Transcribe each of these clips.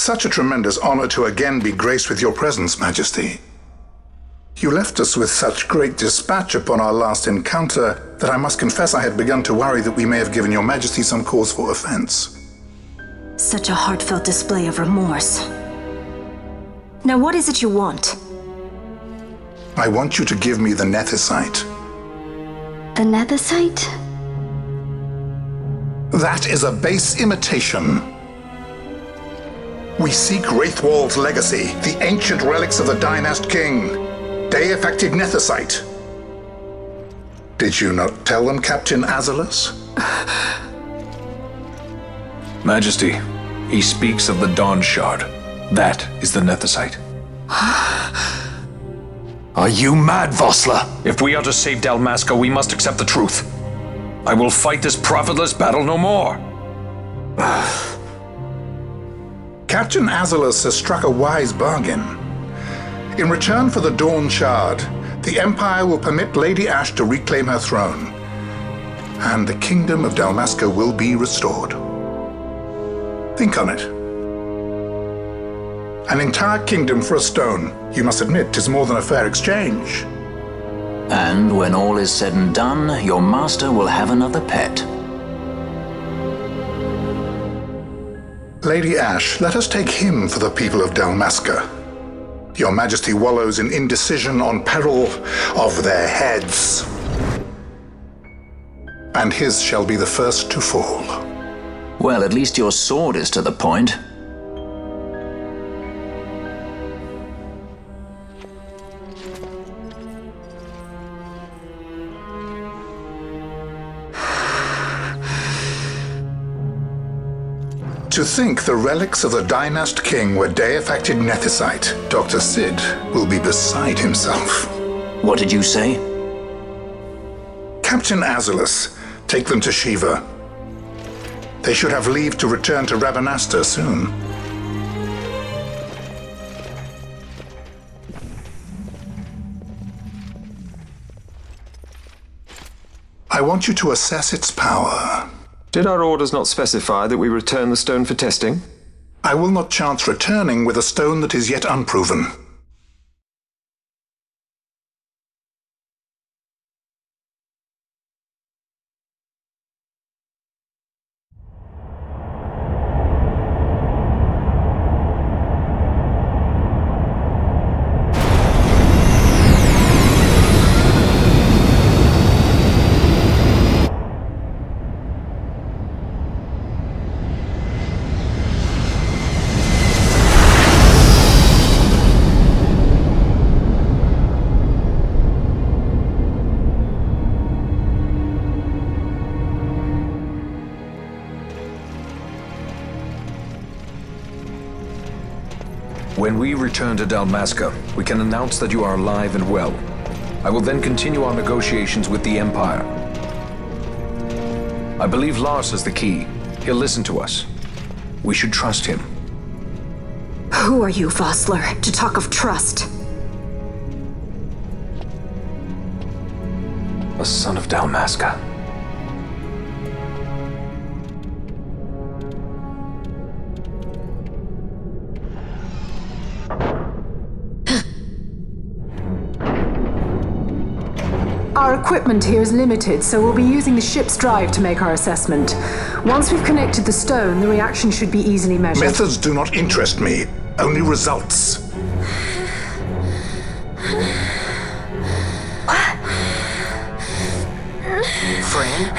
such a tremendous honor to again be graced with your presence, Majesty. You left us with such great dispatch upon our last encounter that I must confess I had begun to worry that we may have given your Majesty some cause for offense. Such a heartfelt display of remorse. Now what is it you want? I want you to give me the Nethicite. The Nethicite? That is a base imitation. We seek Raithwall's legacy, the ancient relics of the Dynast King. Deifacted Nethicite. Did you not tell them, Captain Ivalice? Majesty, he speaks of the Dawn Shard. That is the Nethicite. Are you mad, Vossler? If we are to save Dalmasca, we must accept the truth. I will fight this profitless battle no more. Captain Ivalice has struck a wise bargain. In return for the Dawn Shard, the Empire will permit Lady Ashe to reclaim her throne, and the Kingdom of Dalmasca will be restored. Think on it. An entire kingdom for a stone. You must admit, 'tis more than a fair exchange. And when all is said and done, your master will have another pet. Lady Ashe, let us take him for the people of Dalmasca. Your Majesty wallows in indecision on peril of their heads. And his shall be the first to fall. Well, at least your sword is to the point. To think the relics of the Dynast King were Deifacted Nethicite, Dr. Sid will be beside himself. What did you say? Captain Ivalice, take them to Shiva. They should have leave to return to Rabanastre soon. I want you to assess its power. Did our orders not specify that we return the stone for testing? I will not chance returning with a stone that is yet unproven. When we return to Dalmasca, we can announce that you are alive and well. I will then continue our negotiations with the Empire. I believe Lars has the key. He'll listen to us. We should trust him. Who are you, Vossler, to talk of trust? A son of Dalmasca. Our equipment here is limited, so we'll be using the ship's drive to make our assessment. Once we've connected the stone, the reaction should be easily measured. Methods do not interest me, only results. Friend?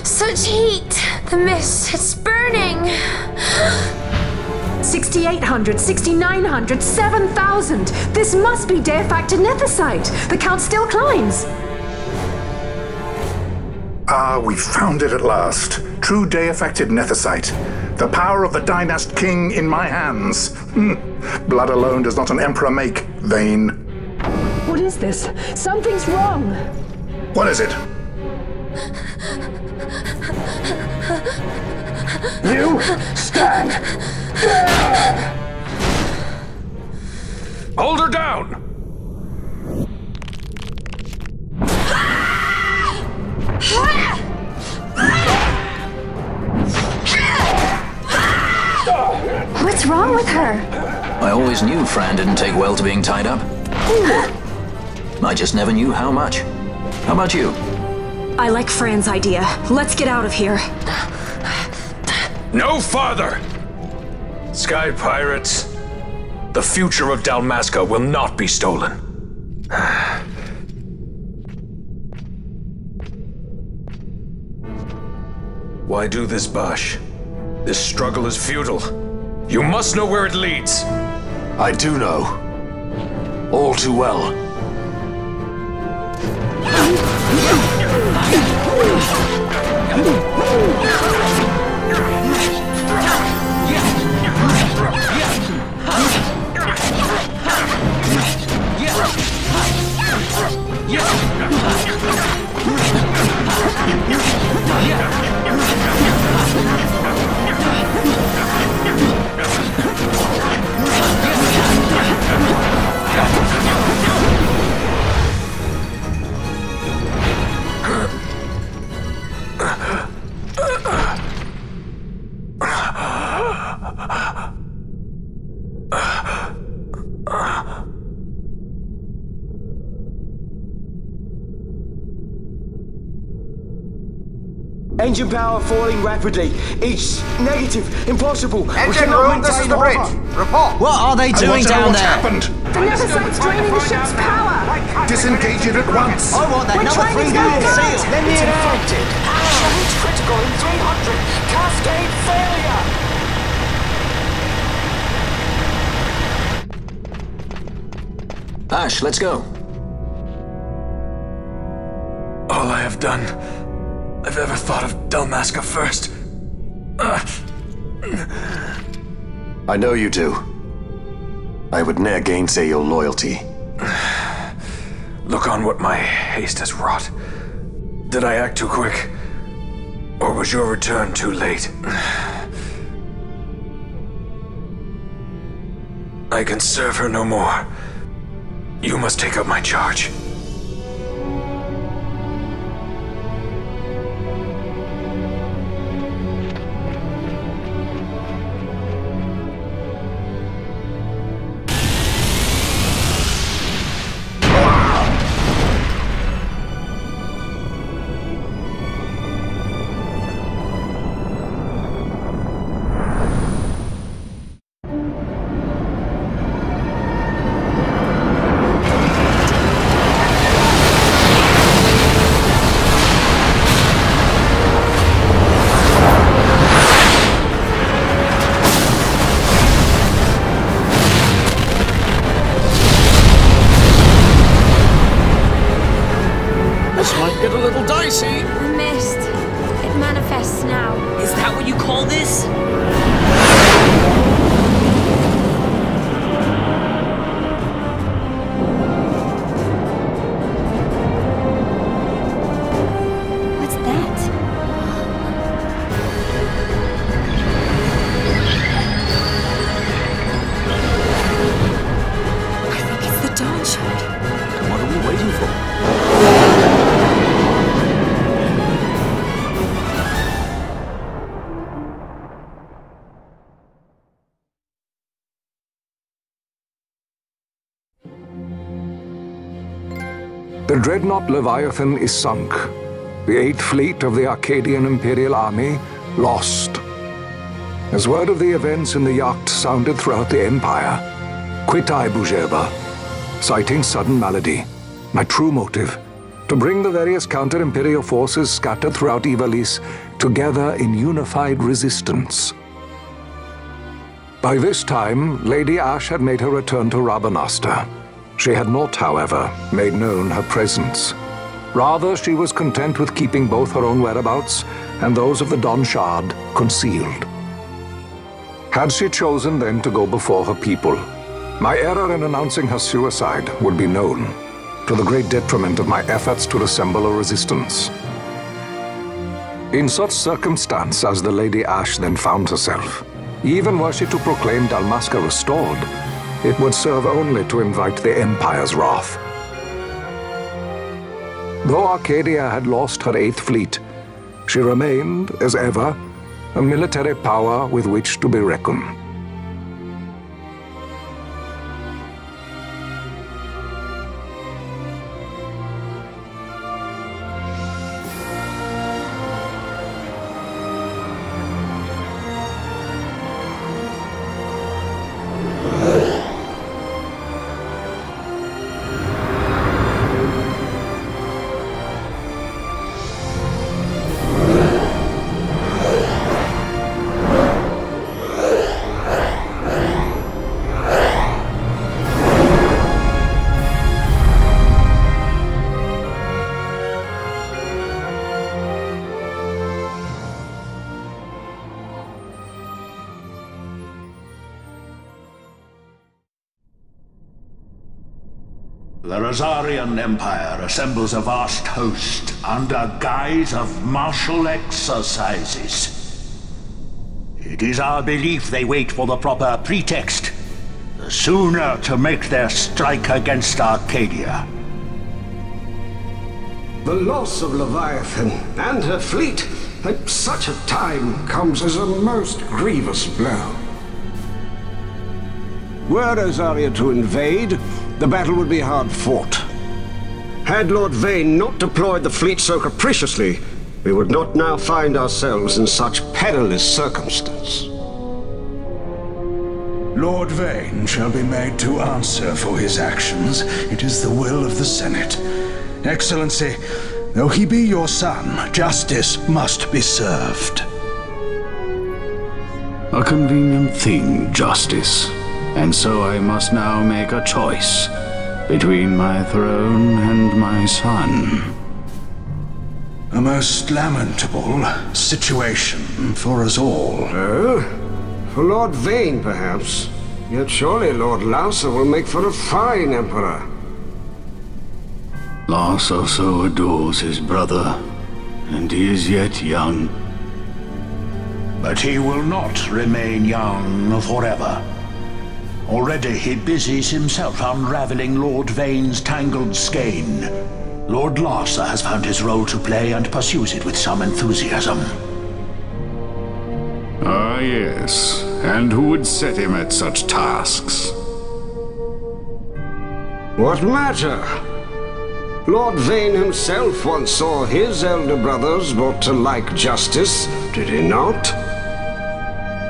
Such heat! The mist, it's burning! 6,800, 6,900, 7,000! This must be Deifacted Nethicite! The count still climbs! Ah, we found it at last. True Deifacted Nethicite. The power of the Dynast King in my hands. Blood alone does not an emperor make, vain. What is this? Something's wrong! What is it? You stand! Hold her down! What's wrong? always knew Fran didn't take well to being tied up. I just never knew how much. How about you? I like Fran's idea. Let's get out of here. No farther! Sky pirates, the future of Dalmasca will not be stolen. Why do this, Bash? This struggle is futile. You must know where it leads. I do know. All too well. Engine power falling rapidly. It's negative. Impossible. Engine room, this is the bridge. Report. What are they doing down there? Happened? The Nethicite's draining the ship's power. Disengage it at once. I want that number 3 unit seal. Let me infected. Charge critical in 300. Cascade failure. Ash, let's go. All I have done, I've ever thought of Dalmasca first. I know you do. I would ne'er gainsay your loyalty. Look on what my haste has wrought. Did I act too quick? Or was your return too late? I can serve her no more. You must take up my charge. The dreadnought Leviathan is sunk. The 8th fleet of the Archadian Imperial Army lost. As word of the events in the yacht sounded throughout the Empire, quit I Bhujerba, citing sudden malady. My true motive, to bring the various counter-imperial forces scattered throughout Ivalice together in unified resistance. By this time, Lady Ash had made her return to Rabanasta. She had not, however, made known her presence. Rather, she was content with keeping both her own whereabouts and those of the Don Shard concealed. Had she chosen then to go before her people, my error in announcing her suicide would be known, to the great detriment of my efforts to assemble a resistance. In such circumstance as the Lady Ash then found herself, even were she to proclaim Dalmasca restored, it would serve only to invite the Empire's wrath. Though Archadia had lost her 8th fleet, she remained, as ever, a military power with which to be reckoned. The Rozarrian Empire assembles a vast host under guise of martial exercises. It is our belief they wait for the proper pretext, the sooner to make their strike against Archadia. The loss of Leviathan and her fleet at such a time comes as a most grievous blow. Were Rosaria to invade, the battle would be hard fought. Had Lord Vayne not deployed the fleet so capriciously, we would not now find ourselves in such perilous circumstance. Lord Vayne shall be made to answer for his actions. It is the will of the Senate. Excellency, though he be your son, justice must be served. A convenient thing, justice. And so I must now make a choice between my throne and my son. A most lamentable situation for us all. Oh? For Lord Vayne, perhaps. Yet surely Lord Lauser will make for a fine emperor. Lauser so adores his brother, and he is yet young. But he will not remain young forever. Already he busies himself unraveling Lord Vayne's tangled skein. Lord Lauser has found his role to play and pursues it with some enthusiasm. Ah, yes. And who would set him at such tasks? What matter? Lord Vayne himself once saw his elder brothers brought to like justice, did he not?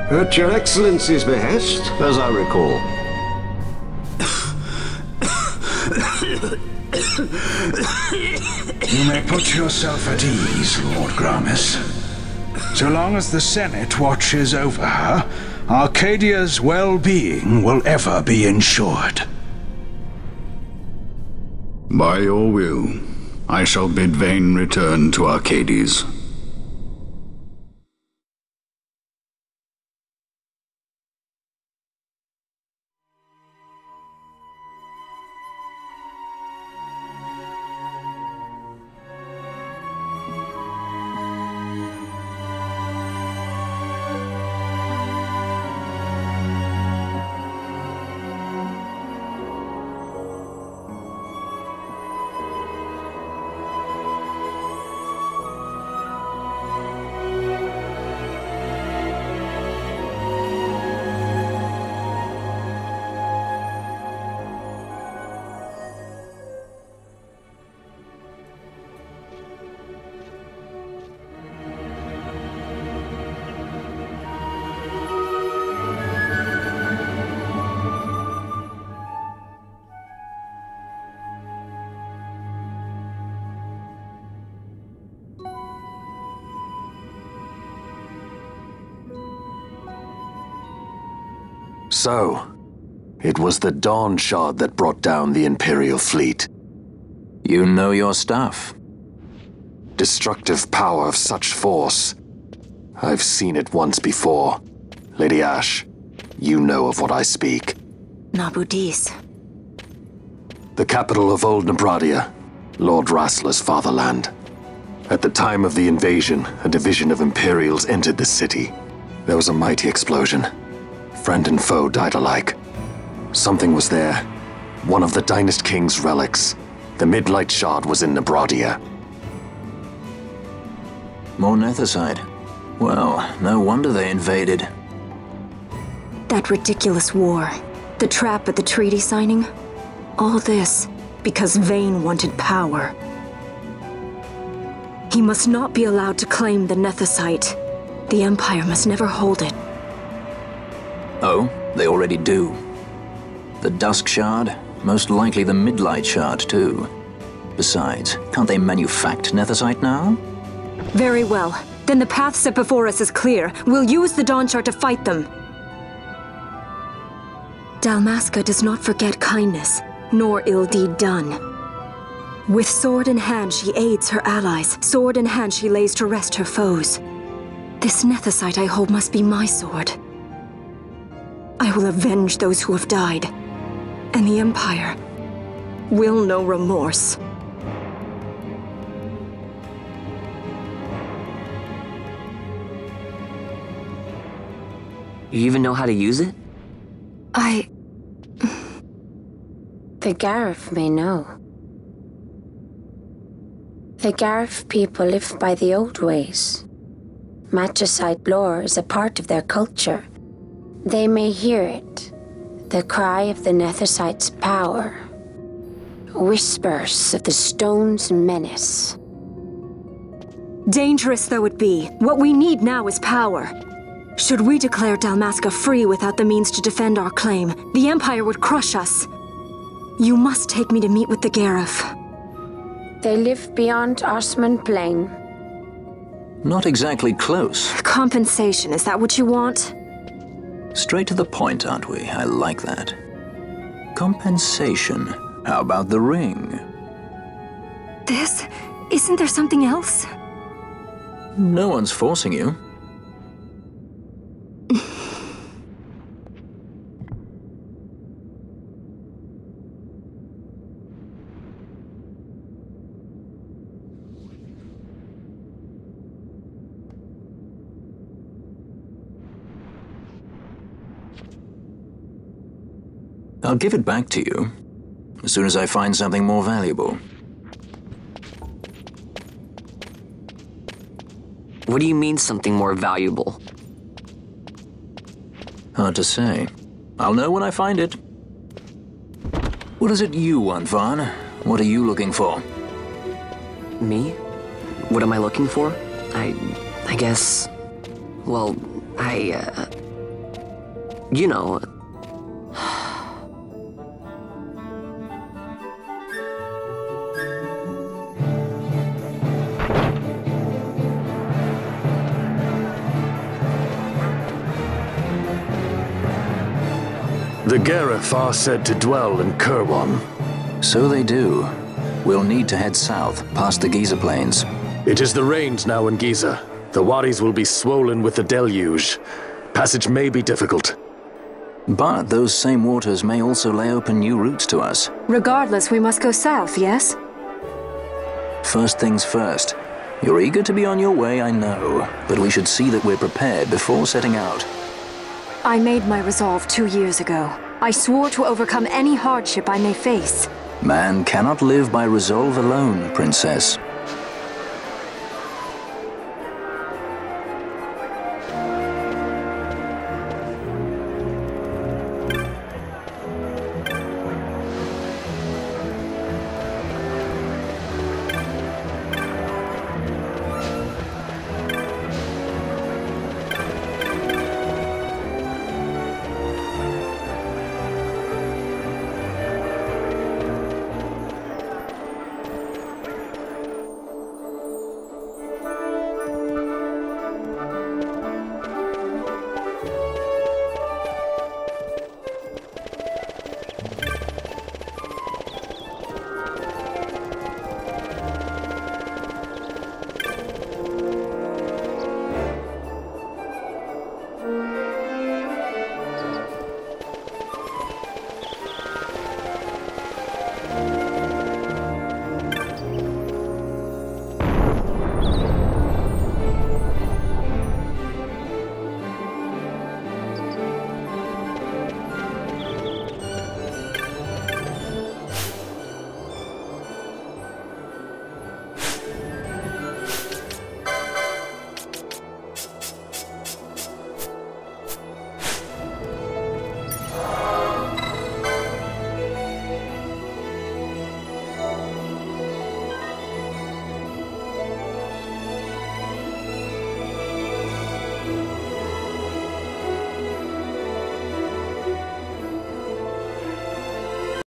At your Excellency's behest, as I recall. You may put yourself at ease, Lord Gramis. So long as the Senate watches over her, Arcadia's well-being will ever be ensured. By your will, I shall bid Vayne return to Arcades. So, it was the Dawn Shard that brought down the Imperial fleet. You know your stuff. Destructive power of such force. I've seen it once before. Lady Ashe, you know of what I speak. Nabudis. The capital of Old Nabradia, Lord Rassler's fatherland. At the time of the invasion, a division of Imperials entered the city. There was a mighty explosion. Friend and foe died alike. Something was there. One of the Dynast King's relics. The Midlight Shard was in Nabradia. More Nethicite. Well, no wonder they invaded. That ridiculous war. The trap at the treaty signing. All this because Vayne wanted power. He must not be allowed to claim the Nethicite. The Empire must never hold it. Oh, they already do. The Dusk Shard, most likely the Midlight Shard too. Besides, can't they manufacture Nethicite now? Very well. Then the path set before us is clear. We'll use the Dawn Shard to fight them. Dalmasca does not forget kindness, nor ill deed done. With sword in hand, she aids her allies. Sword in hand, she lays to rest her foes. This Nethicite I hold must be my sword. I will avenge those who have died. And the Empire will know remorse. You even know how to use it? The garif may know. The garif people live by the old ways. Magicite lore is a part of their culture. They may hear it, the cry of the Nethicite's power. Whispers of the stone's menace. Dangerous though it be, what we need now is power. Should we declare Dalmasca free without the means to defend our claim, the Empire would crush us. You must take me to meet with the garif. They live beyond Osman Plain. Not exactly close. Compensation, is that what you want? Straight to the point, aren't we? I like that. Compensation. How about the ring? This? Isn't there something else? No one's forcing you. I'll give it back to you as soon as I find something more valuable. What do you mean something more valuable? Hard to say. I'll know when I find it. What is it you want, Vaughn? What are you looking for? Me? What am I looking for? I guess... Well, you know... The garif are said to dwell in Kirwan. So they do. We'll need to head south, past the Giza Plains. It is the rains now in Giza. The wadis will be swollen with the deluge. Passage may be difficult. But those same waters may also lay open new routes to us. Regardless, we must go south, yes? First things first. You're eager to be on your way, I know. But we should see that we're prepared before setting out. I made my resolve 2 years ago. I swore to overcome any hardship I may face. Man cannot live by resolve alone, Princess.